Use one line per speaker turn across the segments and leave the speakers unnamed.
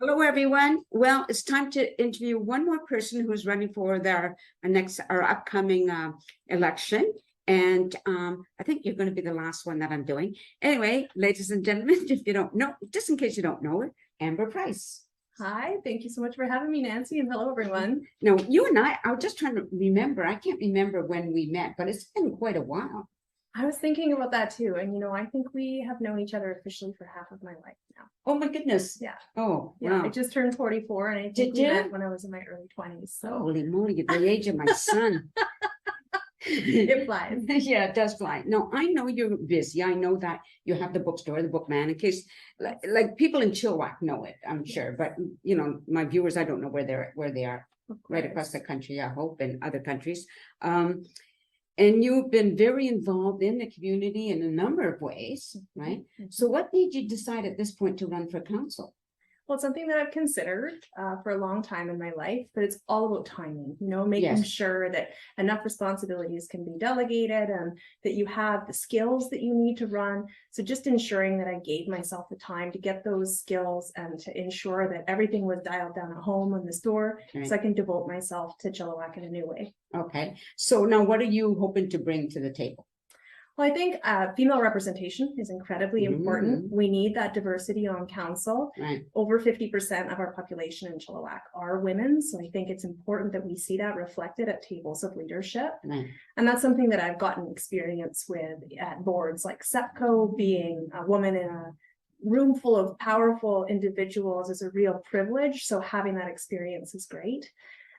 Hello, everyone. Well, it's time to interview one more person who's running for our upcoming election. And I think you're going to be the last one that I'm doing. Anyway, ladies and gentlemen, if you don't know, just in case you don't know it, Amber Price.
Hi, thank you so much for having me, Nancy, and hello, everyone.
Now, you and I was just trying to remember. I can't remember when we met, but it's been quite a while.
I was thinking about that too. And, I think we have known each other officially for half of my life now.
Oh, my goodness.
Yeah.
Oh,
yeah.
wow.
I just turned 44 and I think we met when I was in my early 20s. So
holy moly, at the age of my son.
It flies.
Yeah, it does fly. No, I know you're busy. I know that you have the bookstore, the Bookman, in case like people in Chilliwack know it, I'm sure. But my viewers, I don't know where they are right across the country, I hope, and other countries. And you've been very involved in the community in a number of ways, right?
Mm-hmm.
So what made you decide at this point to run for council?
Well, it's something that I've considered for a long time in my life, but it's all about timing, making sure that enough responsibilities can be delegated and that you have the skills that you need to run. So just ensuring that I gave myself the time to get those skills and to ensure that everything was dialed down at home in the store, so I can devote myself to Chilliwack in a new way.
Okay. So now what are you hoping to bring to the table?
Well, I think female representation is incredibly important. We need that diversity on council.
Right.
Over 50% of our population in Chilliwack are women. So I think it's important that we see that reflected at tables of leadership.
Right.
And that's something that I've gotten experience with at boards like SEPCO. Being a woman in a room full of powerful individuals is a real privilege. So having that experience is great.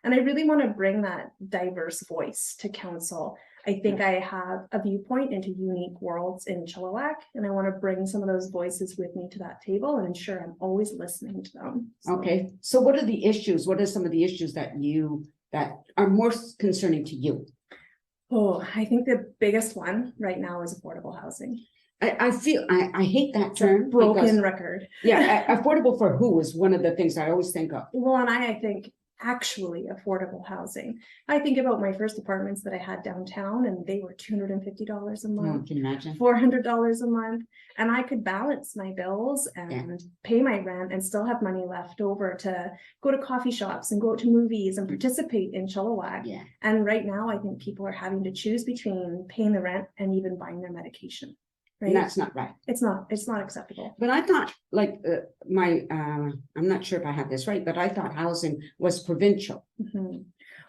And I really want to bring that diverse voice to council. I think I have a viewpoint into unique worlds in Chilliwack, and I want to bring some of those voices with me to that table and ensure I'm always listening to them.
Okay. So what are the issues? What are some of the issues that are most concerning to you?
Oh, I think the biggest one right now is affordable housing.
I feel I hate that term.
Broken record.
Yeah, affordable for who is one of the things I always think of.
Well, and I think actually affordable housing. I think about my first apartments that I had downtown, and they were $250 a month,
can you imagine?
$400 a month, and I could balance my bills and pay my rent and still have money left over to go to coffee shops and go out to movies and participate in Chilliwack.
Yeah.
And right now, I think people are having to choose between paying the rent and even buying their medication. Right?
And that's not right.
It's not acceptable.
But I thought, I'm not sure if I have this right, but I thought housing was provincial.
Mm-hmm.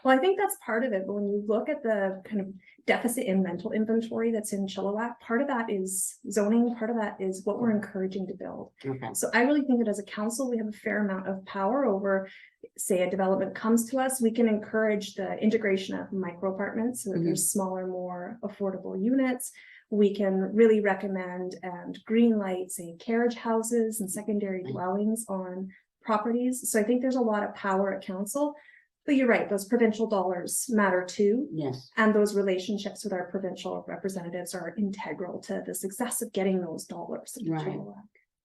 Well, I think that's part of it. But when you look at the kind of deficit in rental inventory that's in Chilliwack, part of that is zoning, part of that is what we're encouraging to build.
Okay.
So I really think that as a council, we have a fair amount of power over, say, a development comes to us, we can encourage the integration of micro apartments so that there's smaller, more affordable units. We can really recommend and green light, say, carriage houses and secondary dwellings on properties. So I think there's a lot of power at council. But you're right, those provincial dollars matter too.
Yes. And
those relationships with our provincial representatives are integral to the success of getting those dollars.
Right.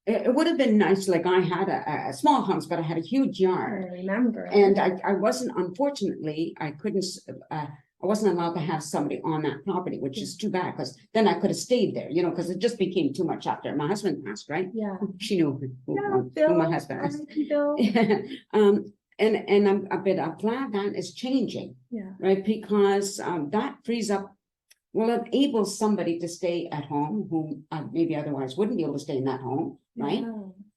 It would have been nice, like I had a small house, but I had a huge yard.
I remember.
And I wasn't, unfortunately, I wasn't allowed to have somebody on that property, which is too bad, because then I could have stayed there, because it just became too much after my husband passed, right?
Yeah.
She knew who my husband was.
Bill.
And I'm glad that is changing.
Yeah.
Right. Because that frees up, enables somebody to stay at home who maybe otherwise wouldn't be able to stay in that home, right?
Yeah.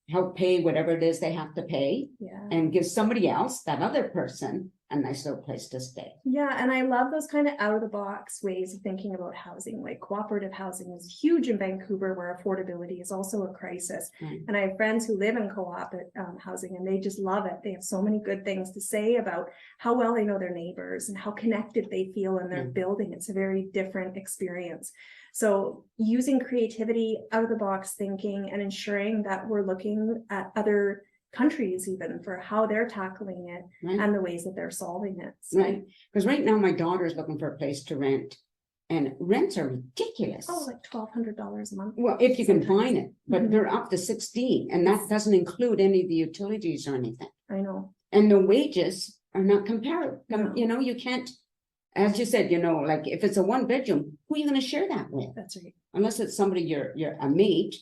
Help pay whatever it is they have to pay.
Yeah.
And give somebody else, that other person, a nice little place to stay.
Yeah, and I love those kind of out of the box ways of thinking about housing. Like cooperative housing is huge in Vancouver, where affordability is also a crisis. And I have friends who live in co-op housing, and they just love it. They have so many good things to say about how well they know their neighbors and how connected they feel in their building. It's a very different experience. So using creativity, out of the box thinking, and ensuring that we're looking at other countries even for how they're tackling it and the ways that they're solving it. So,
right. Because right now my daughter is looking for a place to rent, and rents are ridiculous.
Oh, like $1,200 a month.
Well, if you can find it, but they're up to 16, and that doesn't include any of the utilities or anything.
I know.
And the wages are not comparable.
No.
You can't, as you said, like if it's a 1 bedroom, who are you going to share that with?
That's right.
Unless it's somebody you're a mate.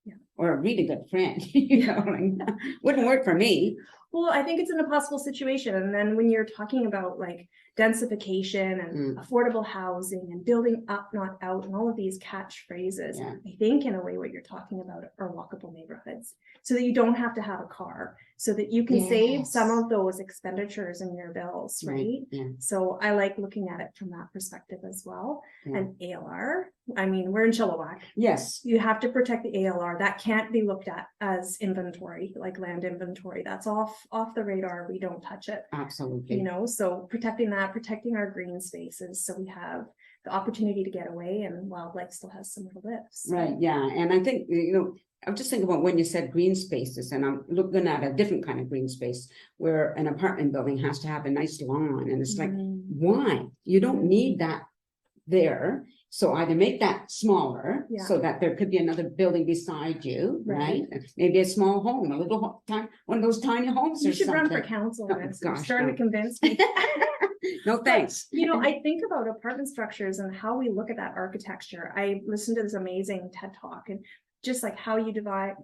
Yeah.
or a really good friend, like, wouldn't work for me.
Well, I think it's an impossible situation. And then when you're talking about like densification and affordable housing and building up, not out, and all of these catchphrases, I think in a way what you're talking about are walkable neighborhoods, so that you don't have to have a car, so that you can save some of those expenditures in your bills, right? So I like looking at it from that perspective as well. And ALR, I mean, we're in Chilliwack.
Yes.
You have to protect the ALR. That can't be looked at as inventory, like land inventory. That's off the radar. We don't touch it.
Absolutely.
You know, so protecting that, protecting our green spaces, so we have the opportunity to get away and wildlife still has somewhere to live. So.
Right. Yeah. And I think, I'm just thinking about when you said green spaces, and I'm looking at a different kind of green space where an apartment building has to have a nice lawn. And it's like, why? You don't need that there. So either make that smaller so that there could be another building beside you, right? Maybe a small home, a little time, one of those tiny homes.
You
or
should
something.
run for council.
Oh,
You're starting to convince me.
No, thanks.
But, I think about apartment structures and how we look at that architecture. I listened to this amazing TED talk, and just like how you divide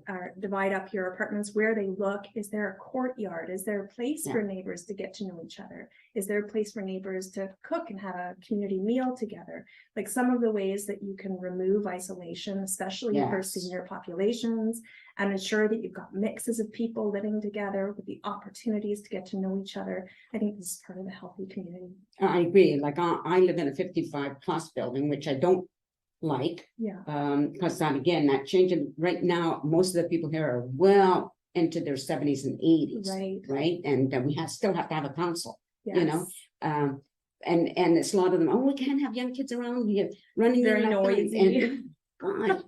up your apartments, where they look. Is there a courtyard? Is there a place for neighbors to get to know each other? Is there a place for neighbors to cook and have a community meal together? Like some of the ways that you can remove isolation, especially for senior populations, and ensure that you've got mixes of people living together with the opportunities to get to know each other. I think this is part of a healthy community.
I agree. Like I live in a 55 plus building, which I don't like, because that changing right now, most of the people here are well into their 70s and 80s, right? And we still have to have a council, and it's a lot of them. Oh, we can't have young kids around here running
very noisy.
And God,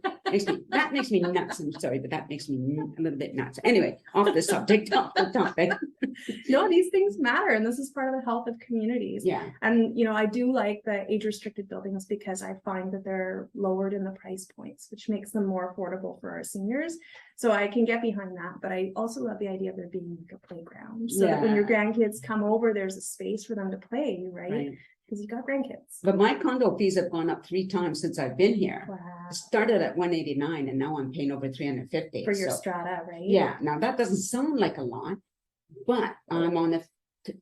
that makes me nuts. I'm sorry, but that makes me a little bit nuts. Anyway, off the subject, off the topic.
No, these things matter, and this is part of the health of communities.
Yeah.
And I do like the age-restricted buildings because I find that they're lowered in the price points, which makes them more affordable for our seniors. So I can get behind that, but I also love the idea of there being like a playground, so that when your grandkids come over, there's a space for them to play, right? Because you got grandkids.
But my condo fees have gone up 3 times since I've been here.
Wow.
It started at 189 and now I'm paying over 350
for your strata, right?
Yeah. Now that doesn't sound like a lot, but I'm on a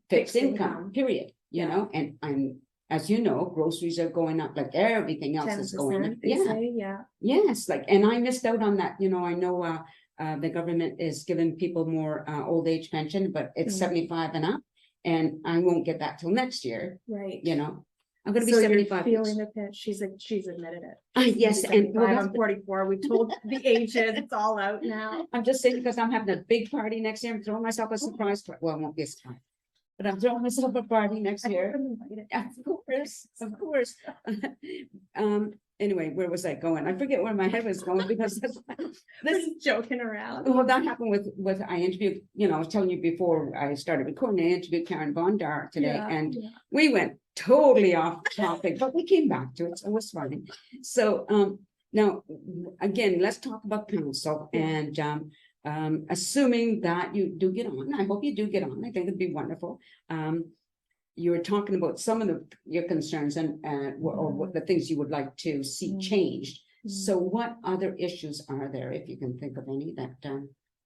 fixed income, period. And I'm, as you know, groceries are going up, like everything else is going up. Yes, like, and I missed out on that. I know the government is giving people more old age pension, but it's 75 and up. And I won't get that till next year. Right. I'm going to be 75.
You're feeling the pinch. She's admitted it.
Yes. And
I'm 44. We've told the ages. It's all out now.
I'm just saying because I'm having a big party next year. I'm throwing myself a surprise party. Well, it won't be a surprise, but I'm throwing myself a party next year. Of course. Anyway, where was I going? I forget where my head was going because
this is joking around.
Well, that happened with I interviewed, I was telling you before I started recording, I interviewed Karen Bondar today, and we went totally off topic, but we came back to it, so it was fine. So now again, let's talk about council and assuming that you do get on. I hope you do get on. I think it'd be wonderful. You were talking about some of your concerns and or what the things you would like to see changed. So what other issues are there, if you can think of any that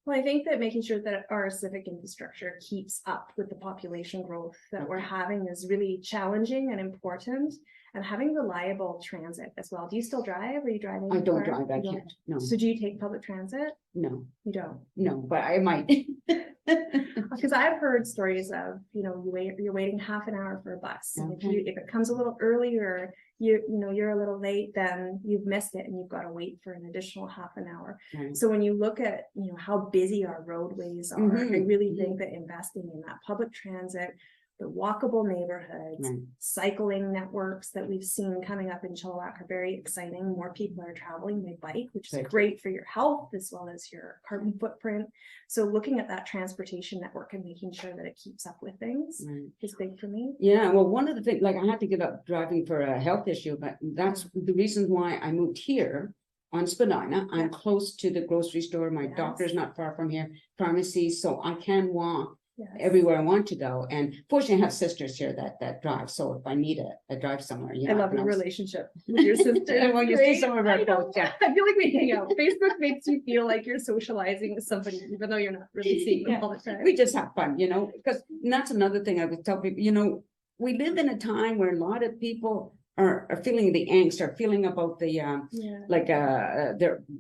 Well, I think that making sure that our civic infrastructure keeps up with the population growth that we're having is really challenging and important, and having reliable transit as well. Do you still drive? Are you driving?
I don't drive, I can't. No.
So do you take public transit?
No.
You don't?
No, but I might.
Because I've heard stories of, you're waiting half an hour for a bus. And if it comes a little earlier, you're a little late, then you've missed it and you've got to wait for an additional half an hour. So when you look at, how busy our roadways are, I really think that investing in that public transit, the walkable neighborhoods, cycling networks that we've seen coming up in Chilliwack are very exciting. More people are traveling by bike, which is great for your health as well as your carbon footprint. So looking at that transportation network and making sure that it keeps up with things is big for me. Yeah,
well, one of the things, like I had to give up driving for a health issue, but that's the reason why I moved here on Spadina. I'm close to the grocery store. My doctor's not far from here, pharmacy, so I can walk everywhere I want to go. And fortunately, I have sisters here that drive. So if I need a drive somewhere,
I love your relationship with your sister.
Well, you see some of our posts, yeah.
I feel like we hang out. Facebook makes you feel like you're socializing with somebody, even though you're not really seeing them all the time.
We just have fun, because that's another thing I would tell people, we live in a time where a lot of people are feeling the angst, are feeling about the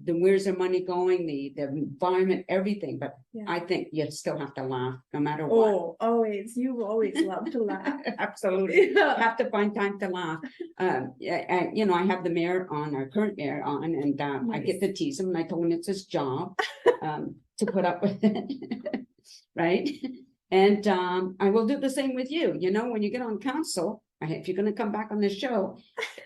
where's their money going, the environment, everything. But I think you still have to laugh no matter what.
Oh, always. You always love to laugh.
Absolutely. Have to find time to laugh. And I have the mayor on, our current mayor on, and I get to tease him, and I told him it's his job to put up with it. Right. And I will do the same with you. When you get on council, if you're going to come back on the show,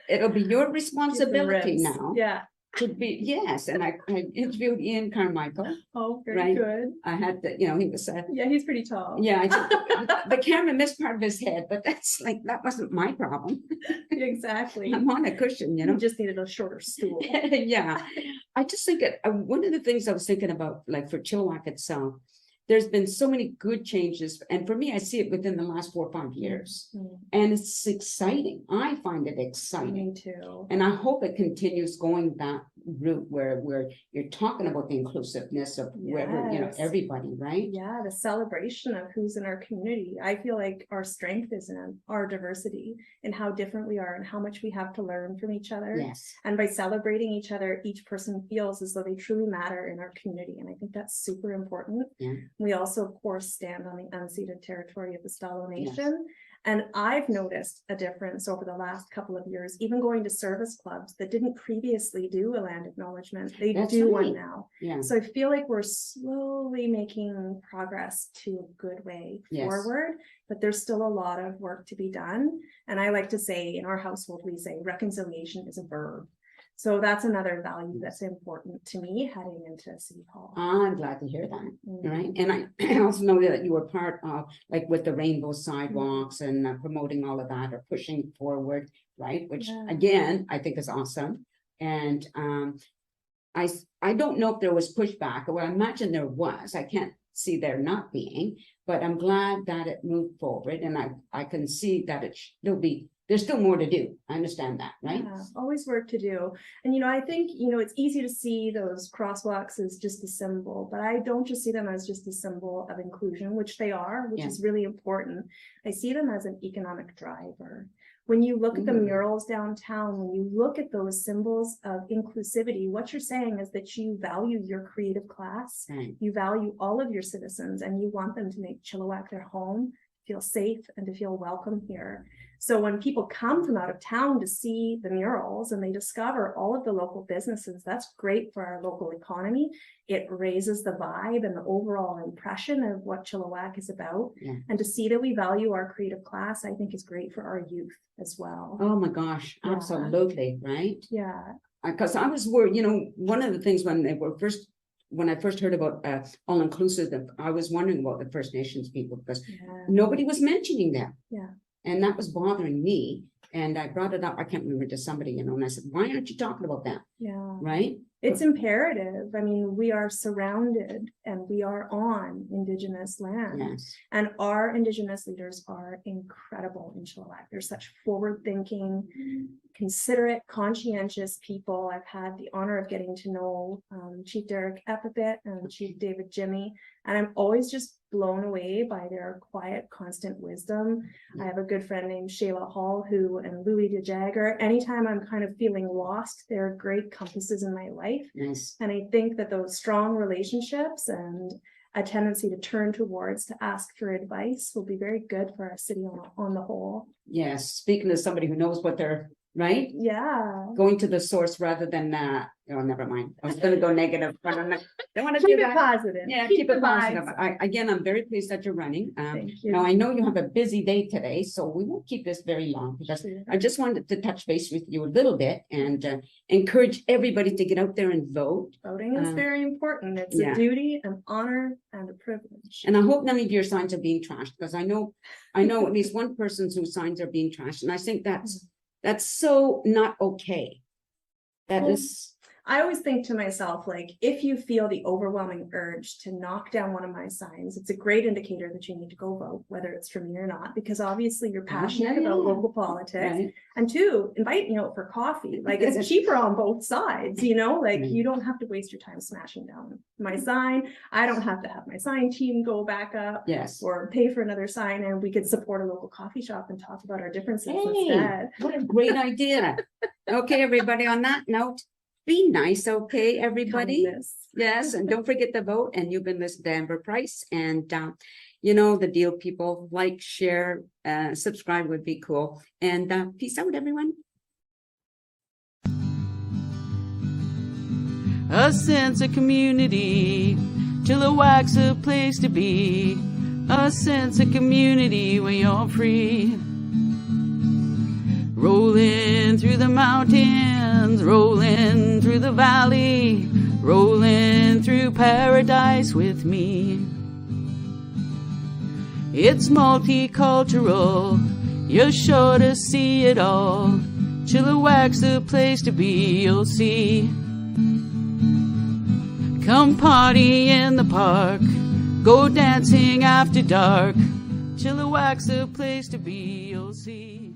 it'll be your responsibility now.
Yeah.
To be, yes. And I interviewed Ian Carmichael.
Oh, very good.
I had he was.
Yeah, he's pretty tall.
Yeah, the camera missed part of his head, but that wasn't my problem.
Exactly.
I'm on a cushion,
You just needed a shorter stool.
Yeah. I just think one of the things I was thinking about, like for Chilliwack itself, there's been so many good changes. And for me, I see it within the last 4 or 5 years. And it's exciting. I find it exciting.
Me too.
And I hope it continues going that route where you're talking about the inclusiveness of whoever, everybody, right?
Yeah, the celebration of who's in our community. I feel like our strength is in our diversity and how different we are and how much we have to learn from each other.
Yes.
And by celebrating each other, each person feels as though they truly matter in our community. And I think that's super important.
Yeah.
We also, of course, stand on the unceded territory of the Stalo Nation. Yes. And I've noticed a difference over the last couple of years, even going to service clubs that didn't previously do a land acknowledgement. They do one now. Yeah. So I feel like we're slowly making progress to a good way forward, but there's still a lot of work to be done. And I like to say in our household, we say reconciliation is a verb. So that's another value that's important to me heading into City Hall.
I'm glad to hear that. Right. And I also know that you were part of, like, with the rainbow sidewalks and promoting all of that, or pushing forward, right? Which again, I think is awesome. And I don't know if there was pushback. Well, I imagine there was. I can't see there not being, but I'm glad that it moved forward, and I can see that there's still more to do. I understand that, right?
Yeah, always work to do. And, I think, it's easy to see those crosswalks as just a symbol, but I don't just see them as just a symbol of inclusion, which they are, which is really important. I see them as an economic driver. When you look at the murals downtown, when you look at those symbols of inclusivity, what you're saying is that you value your creative class, you value all of your citizens, and you want them to make Chilliwack their home, feel safe, and to feel welcome here. So when people come from out of town to see the murals and they discover all of the local businesses, that's great for our local economy. It raises the vibe and the overall impression of what Chilliwack is about. Yeah. And to see that we value our creative class, I think is great for our youth as well.
Oh my gosh, absolutely, right?
Yeah.
Because I was worried, one of the things when I first heard about all-inclusive, I was wondering about the First Nations people, because nobody was mentioning them.
Yeah.
And that was bothering me. And I brought it up, I can't remember, to somebody, and I said, why aren't you talking about that?
Yeah.
Right?
It's imperative. I mean, we are surrounded and we are on Indigenous land.
Yes.
And our Indigenous leaders are incredible in Chilliwack. They're such forward-thinking, considerate, conscientious people. I've had the honor of getting to know Chief Derek Epipit and Chief David Jimmy, and I'm always just blown away by their quiet, constant wisdom. I have a good friend named Shayla Hall and Louis DeJagger. Anytime I'm kind of feeling lost, they're great compasses in my life.
Yes.
And I think that those strong relationships and a tendency to turn towards, to ask for advice, will be very good for our city on the whole.
Yes. Speaking to somebody who knows what they're, right?
Yeah.
Going to the source rather than never mind. I was going to go negative, but I don't want to
keep
do
it
that.
Positive.
Yeah, keep it positive. Again, I'm very pleased that you're running.
Thank you.
Now I know you have a busy day today, so we won't keep this very long, because I just wanted to touch base with you a little bit and encourage everybody to get out there and vote.
Voting is very important. It's a duty, an honor, and a privilege.
And I hope none of your signs are being trashed, because I know at least one person whose signs are being trashed, and I think that's so not okay. That is.
I always think to myself, like, if you feel the overwhelming urge to knock down one of my signs, it's a great indicator that you need to go vote, whether it's for me or not, because obviously you're passionate about local politics.
Right.
And two, invite me out for coffee. Like, it's cheaper on both sides, you know, like you don't have to waste your time smashing down my sign. I don't have to have my sign team go back up
Yes.
or pay for another sign, and we could support a local coffee shop and talk about our differences
Hey,
instead.
what a great idea. Okay, everybody, on that note, be nice, okay, everybody?
Kindness.
Yes, and don't forget to vote. And you've been listening to Amber Price. And you know the deal, people. Like, share, subscribe would be cool. And peace out, everyone.
A sense of community, Chilliwack's a place to be. A sense of community where you're free. Rolling through the mountains, rolling through the valley, rolling through paradise with me. It's multicultural, you're sure to see it all. Chilliwack's the place to be, you'll see. Come party in the park, go dancing after dark. Chilliwack's the place to be, you'll see.